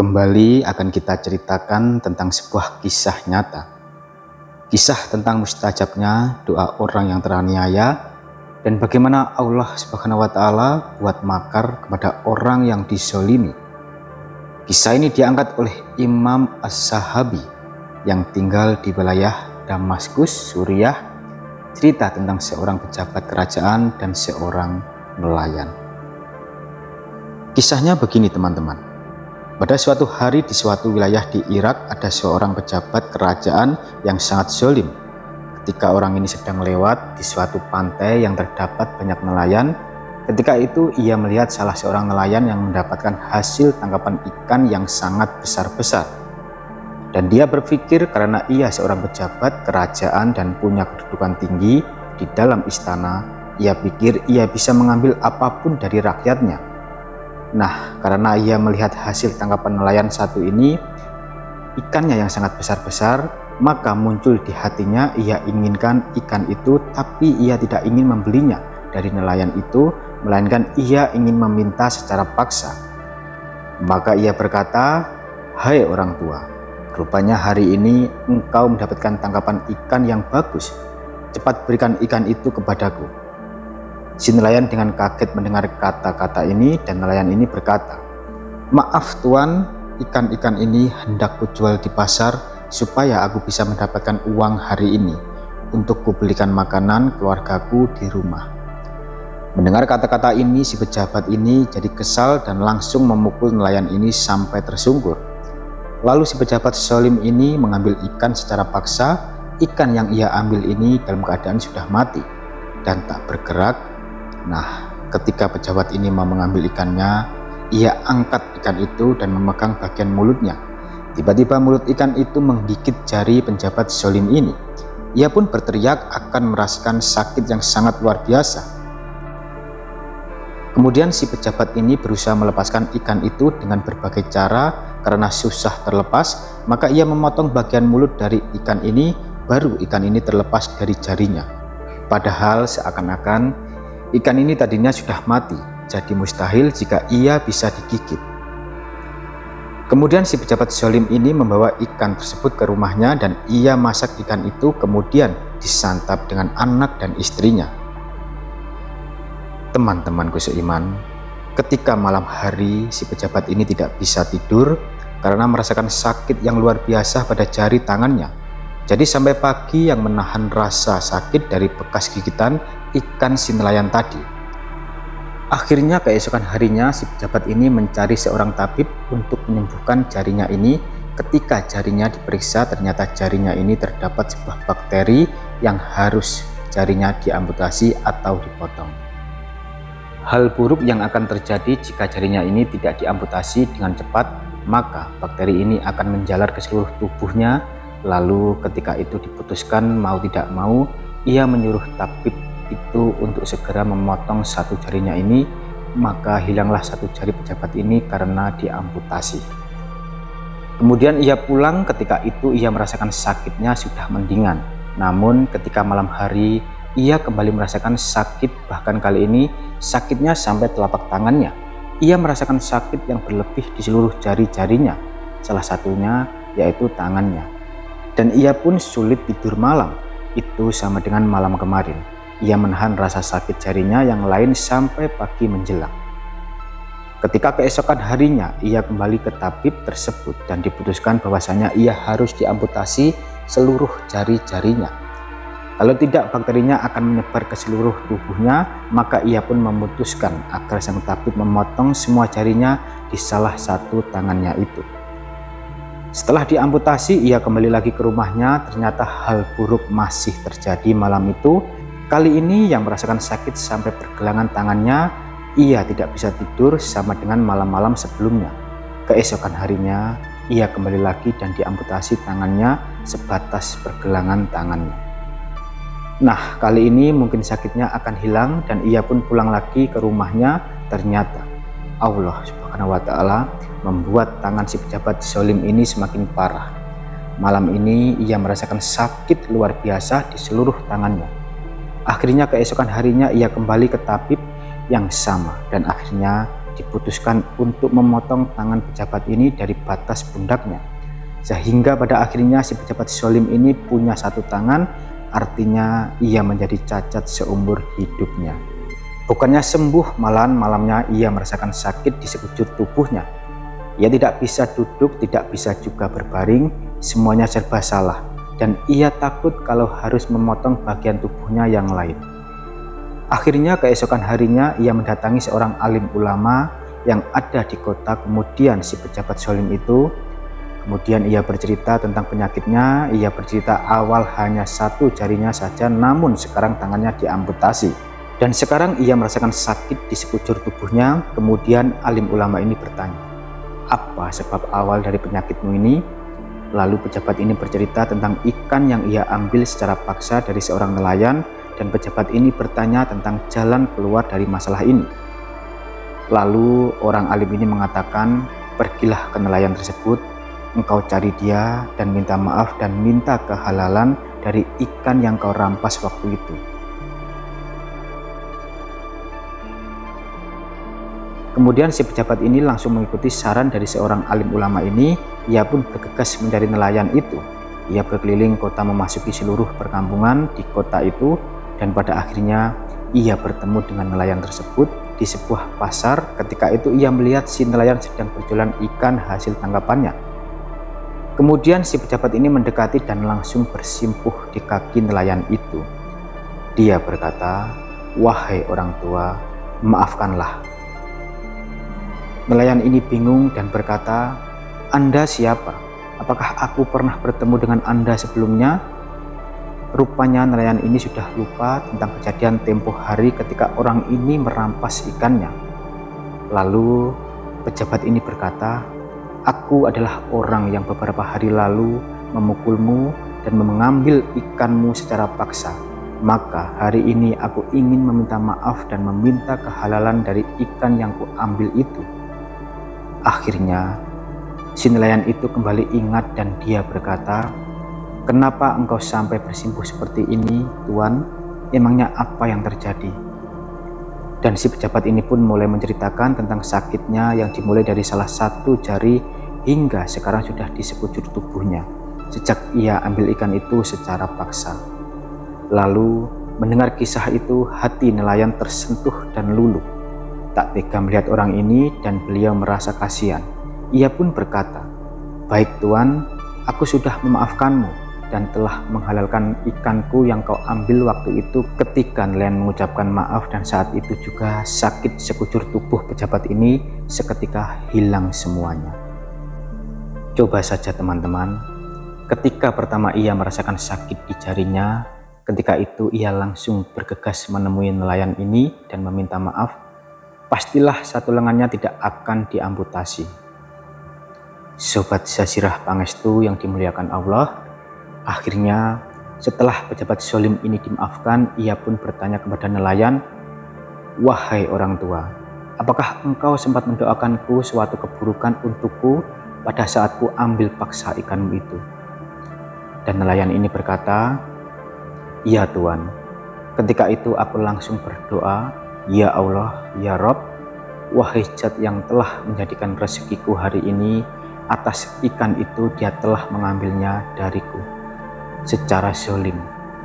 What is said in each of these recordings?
Kembali akan kita ceritakan tentang sebuah kisah nyata. Kisah tentang mustajabnya doa orang yang teraniaya dan bagaimana Allah Subhanahu wa Ta'ala buat makar kepada orang yang dizolimi. Kisah ini diangkat oleh Imam As-Sahabi yang tinggal di wilayah Damaskus, Suriah. Cerita tentang seorang pejabat kerajaan dan seorang nelayan. Kisahnya begini teman-teman. Pada suatu hari di suatu wilayah di Irak ada seorang pejabat kerajaan yang sangat zalim. Ketika orang ini sedang lewat di suatu pantai yang terdapat banyak nelayan, ketika itu ia melihat salah seorang nelayan yang mendapatkan hasil tangkapan ikan yang sangat besar-besar. Dan dia berpikir karena ia seorang pejabat kerajaan dan punya kedudukan tinggi di dalam istana, ia pikir ia bisa mengambil apapun dari rakyatnya. Nah, karena ia melihat hasil tangkapan nelayan satu ini, ikannya yang sangat besar-besar, maka muncul di hatinya ia inginkan ikan itu, tapi ia tidak ingin membelinya dari nelayan itu, melainkan ia ingin meminta secara paksa. Maka ia berkata, "Hai orang tua, rupanya hari ini engkau mendapatkan tangkapan ikan yang bagus. Cepat berikan ikan itu kepadaku." Si nelayan dengan kaget mendengar kata-kata ini dan nelayan ini berkata, "Maaf tuan, ikan-ikan ini hendak kujual di pasar supaya aku bisa mendapatkan uang hari ini untuk kubelikan makanan keluargaku di rumah." Mendengar kata-kata ini, si pejabat ini jadi kesal dan langsung memukul nelayan ini sampai tersungkur. Lalu si pejabat zalim ini mengambil ikan secara paksa. Ikan yang ia ambil ini dalam keadaan sudah mati dan tak bergerak. Nah, ketika pejabat ini mau mengambil ikannya, ia angkat ikan itu dan memegang bagian mulutnya. Tiba-tiba mulut ikan itu menggigit jari penjabat zalim ini. Ia pun berteriak akan merasakan sakit yang sangat luar biasa. Kemudian si pejabat ini berusaha melepaskan ikan itu dengan berbagai cara. Karena susah terlepas, maka ia memotong bagian mulut dari ikan ini, baru ikan ini terlepas dari jarinya. Padahal seakan-akan ikan ini tadinya sudah mati, jadi mustahil jika ia bisa digigit. Kemudian si pejabat zalim ini membawa ikan tersebut ke rumahnya dan ia masak ikan itu kemudian disantap dengan anak dan istrinya. Teman-temanku seiman, ketika malam hari si pejabat ini tidak bisa tidur karena merasakan sakit yang luar biasa pada jari tangannya. Jadi sampai pagi yang menahan rasa sakit dari bekas gigitan ikan si nelayan tadi. Akhirnya keesokan harinya si pejabat ini mencari seorang tabib untuk menyembuhkan jarinya ini. Ketika jarinya diperiksa, ternyata jarinya ini terdapat sebuah bakteri yang harus jarinya diamputasi atau dipotong. Hal buruk yang akan terjadi jika jarinya ini tidak diamputasi dengan cepat, maka bakteri ini akan menjalar ke seluruh tubuhnya. Lalu ketika itu diputuskan mau tidak mau, ia menyuruh tabib itu untuk segera memotong satu jarinya ini, maka hilanglah satu jari pejabat ini karena diamputasi. Kemudian ia pulang, ketika itu ia merasakan sakitnya sudah mendingan. Namun ketika malam hari ia kembali merasakan sakit, bahkan kali ini sakitnya sampai telapak tangannya. Ia merasakan sakit yang berlebih di seluruh jari-jarinya, salah satunya yaitu tangannya. Dan ia pun sulit tidur malam, itu sama dengan malam kemarin. Ia menahan rasa sakit jarinya yang lain sampai pagi menjelang. Ketika keesokan harinya, ia kembali ke tabib tersebut dan diputuskan bahwasanya ia harus diamputasi seluruh jari-jarinya. Kalau tidak, bakterinya akan menyebar ke seluruh tubuhnya, maka ia pun memutuskan agar sang tabib memotong semua jarinya di salah satu tangannya itu. Setelah diamputasi, ia kembali lagi ke rumahnya. Ternyata hal buruk masih terjadi malam itu. Kali ini yang merasakan sakit sampai pergelangan tangannya, ia tidak bisa tidur sama dengan malam-malam sebelumnya. Keesokan harinya, ia kembali lagi dan diamputasi tangannya sebatas pergelangan tangannya. Nah, kali ini mungkin sakitnya akan hilang dan ia pun pulang lagi ke rumahnya. Ternyata Allah Subhanahu wa Ta'ala membuat tangan si pejabat zalim ini semakin parah. Malam ini ia merasakan sakit luar biasa di seluruh tangannya. Akhirnya keesokan harinya ia kembali ke tabib yang sama dan akhirnya diputuskan untuk memotong tangan pejabat ini dari batas pundaknya, sehingga pada akhirnya si pejabat zalim ini punya satu tangan, artinya ia menjadi cacat seumur hidupnya. Bukannya sembuh, malahan malamnya ia merasakan sakit di sekujur tubuhnya. Ia tidak bisa duduk, tidak bisa juga berbaring, semuanya serba salah, dan ia takut kalau harus memotong bagian tubuhnya yang lain. Akhirnya keesokan harinya ia mendatangi seorang alim ulama yang ada di kota. Kemudian si pejabat zalim itu, kemudian ia bercerita tentang penyakitnya. Ia bercerita awal hanya satu jarinya saja, namun sekarang tangannya diamputasi. Dan sekarang ia merasakan sakit di sekujur tubuhnya. Kemudian alim ulama ini bertanya, "Apa sebab awal dari penyakitmu ini?" Lalu pejabat ini bercerita tentang ikan yang ia ambil secara paksa dari seorang nelayan, dan pejabat ini bertanya tentang jalan keluar dari masalah ini. Lalu orang alim ini mengatakan, "Pergilah ke nelayan tersebut, engkau cari dia dan minta maaf dan minta kehalalan dari ikan yang kau rampas waktu itu." Kemudian si pejabat ini langsung mengikuti saran dari seorang alim ulama ini. Ia pun bergegas mencari nelayan itu. Ia berkeliling kota, memasuki seluruh perkampungan di kota itu, dan pada akhirnya ia bertemu dengan nelayan tersebut di sebuah pasar. Ketika itu ia melihat si nelayan sedang berjualan ikan hasil tangkapannya. Kemudian si pejabat ini mendekati dan langsung bersimpuh di kaki nelayan itu. Dia berkata, "Wahai orang tua, maafkanlah." Nelayan ini bingung dan berkata, "Anda siapa? Apakah aku pernah bertemu dengan Anda sebelumnya?" Rupanya nelayan ini sudah lupa tentang kejadian tempo hari ketika orang ini merampas ikannya. Lalu pejabat ini berkata, "Aku adalah orang yang beberapa hari lalu memukulmu dan mengambil ikanmu secara paksa. Maka hari ini aku ingin meminta maaf dan meminta kehalalan dari ikan yang kuambil itu." Akhirnya si nelayan itu kembali ingat dan dia berkata, "Kenapa engkau sampai bersimpuh seperti ini, Tuan? Emangnya apa yang terjadi?" Dan si pejabat ini pun mulai menceritakan tentang sakitnya yang dimulai dari salah satu jari hingga sekarang sudah di sekujur tubuhnya sejak ia ambil ikan itu secara paksa. Lalu mendengar kisah itu, hati nelayan tersentuh dan luluh. Tak tega melihat orang ini dan beliau merasa kasihan. Ia pun berkata, "Baik Tuan, aku sudah memaafkanmu dan telah menghalalkan ikanku yang kau ambil waktu itu." Ketika nelayan mengucapkan maaf, dan saat itu juga sakit sekujur tubuh pejabat ini seketika hilang semuanya. Coba saja teman-teman, ketika pertama ia merasakan sakit di jarinya, ketika itu ia langsung bergegas menemui nelayan ini dan meminta maaf. Pastilah satu lengannya tidak akan diamputasi. Sobat Jazirah Pangestu yang dimuliakan Allah, akhirnya setelah pejabat zalim ini dimaafkan, ia pun bertanya kepada nelayan, "Wahai orang tua, apakah engkau sempat mendoakanku suatu keburukan untukku pada saat ku ambil paksa ikanmu itu?" Dan nelayan ini berkata, "Iya Tuan, ketika itu aku langsung berdoa, Ya Allah, Ya Rob, wahai Zat yang telah menjadikan rezekiku hari ini, atas ikan itu dia telah mengambilnya dariku secara zalim,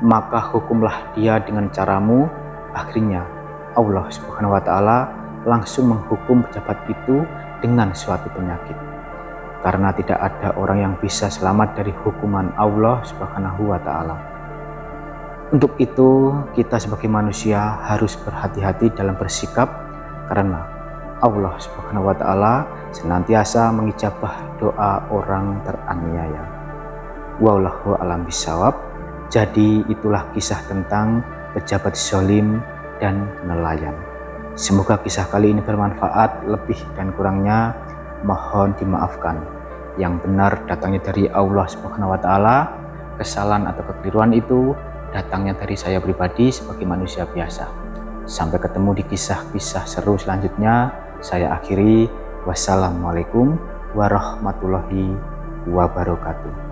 maka hukumlah dia dengan caramu." Akhirnya Allah Subhanahu wa Ta'ala langsung menghukum pejabat itu dengan suatu penyakit, karena tidak ada orang yang bisa selamat dari hukuman Allah Subhanahu wa Ta'ala. Untuk itu kita sebagai manusia harus berhati-hati dalam bersikap, karena Allah Subhanahu wa Ta'ala senantiasa mengijabah doa orang teraniaya. Wallahu a'lam bishawab. Jadi itulah kisah tentang pejabat zalim dan nelayan. Semoga kisah kali ini bermanfaat. Lebih dan kurangnya mohon dimaafkan. Yang benar datangnya dari Allah Subhanahu wa Ta'ala. Kesalahan atau kekeliruan itu datangnya dari saya pribadi sebagai manusia biasa. Sampai ketemu di kisah-kisah seru selanjutnya. Saya akhiri. Wassalamualaikum warahmatullahi wabarakatuh.